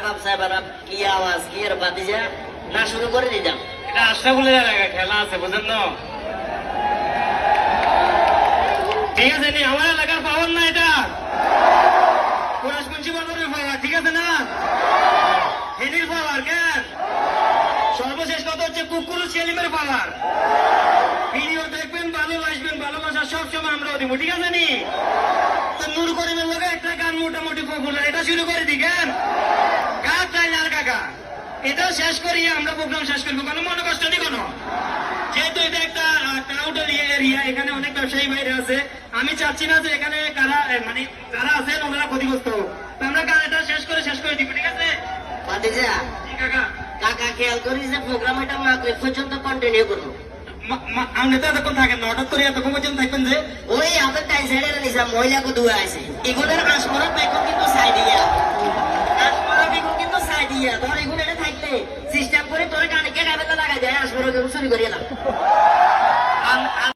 বাপ সাহেবেরা কি আওয়াজ কি এর বাতিজা না শুরু করে দিতাম। এটা আশরাফুলের এলাকা খেলা আছে বুঝেন না? ঠিক আছে নি আমার এলাকার পাওয়ার না এটা কুরাশগঞ্জি বাজারের পাওয়ার, ঠিক আছে না? হেনির পাওয়ার কেন সর্বশেষ কথা হচ্ছে কুকুর সেলিমের পাওয়ার। ভিডিও দেখবেন, ভালোবাসবেন, ভালোবাসা সবসময় আমরাও দিব, ঠিক আছে নি? তো নূর করিমের লোক একটা গান মোটামুটি পপুলার, এটা শুরু করে দি কেন গাছ চাই আর কাকা এটাও শেষ করি আমরা প্রোগ্রাম শেষ করবো, কোনো মনে কষ্ট নেই কোনো। যেহেতু এটা একটা ক্রাউডের এরিয়া, এখানে অনেক ব্যবসায়ী বাইরে আছে, আমি চাচ্ছি না যে এখানে কারা মানে যারা আছেন ওনারা ক্ষতিগ্রস্ত হোক। তো আমরা গানটা শেষ করে দিব, ঠিক আছে বাতিজা? জি কাকা। কাকা খেয়াল করিস যে প্রোগ্রাম এটা মাগরিব পর্যন্ত কন্টিনিউ করবো। আপনি তো এতক্ষণ থাকেন না, হঠাৎ করে এতক্ষণ পর্যন্ত থাকবেন যে? ওই আপনার টাইম সাইডে নিছিলাম মহিলাকে দুয়ে আছে এগুলোর আসমরা বেগুন কিন্তু সাইডিয়া, আসমরা বেগুন কিন্তু সাইডিয়া। ধর এগুলো এটা থাকলে সিস্টেম করে তোর গানে কে গাবে লাগাই যায় আসমরা বেগুন চুরি করিয়ে না।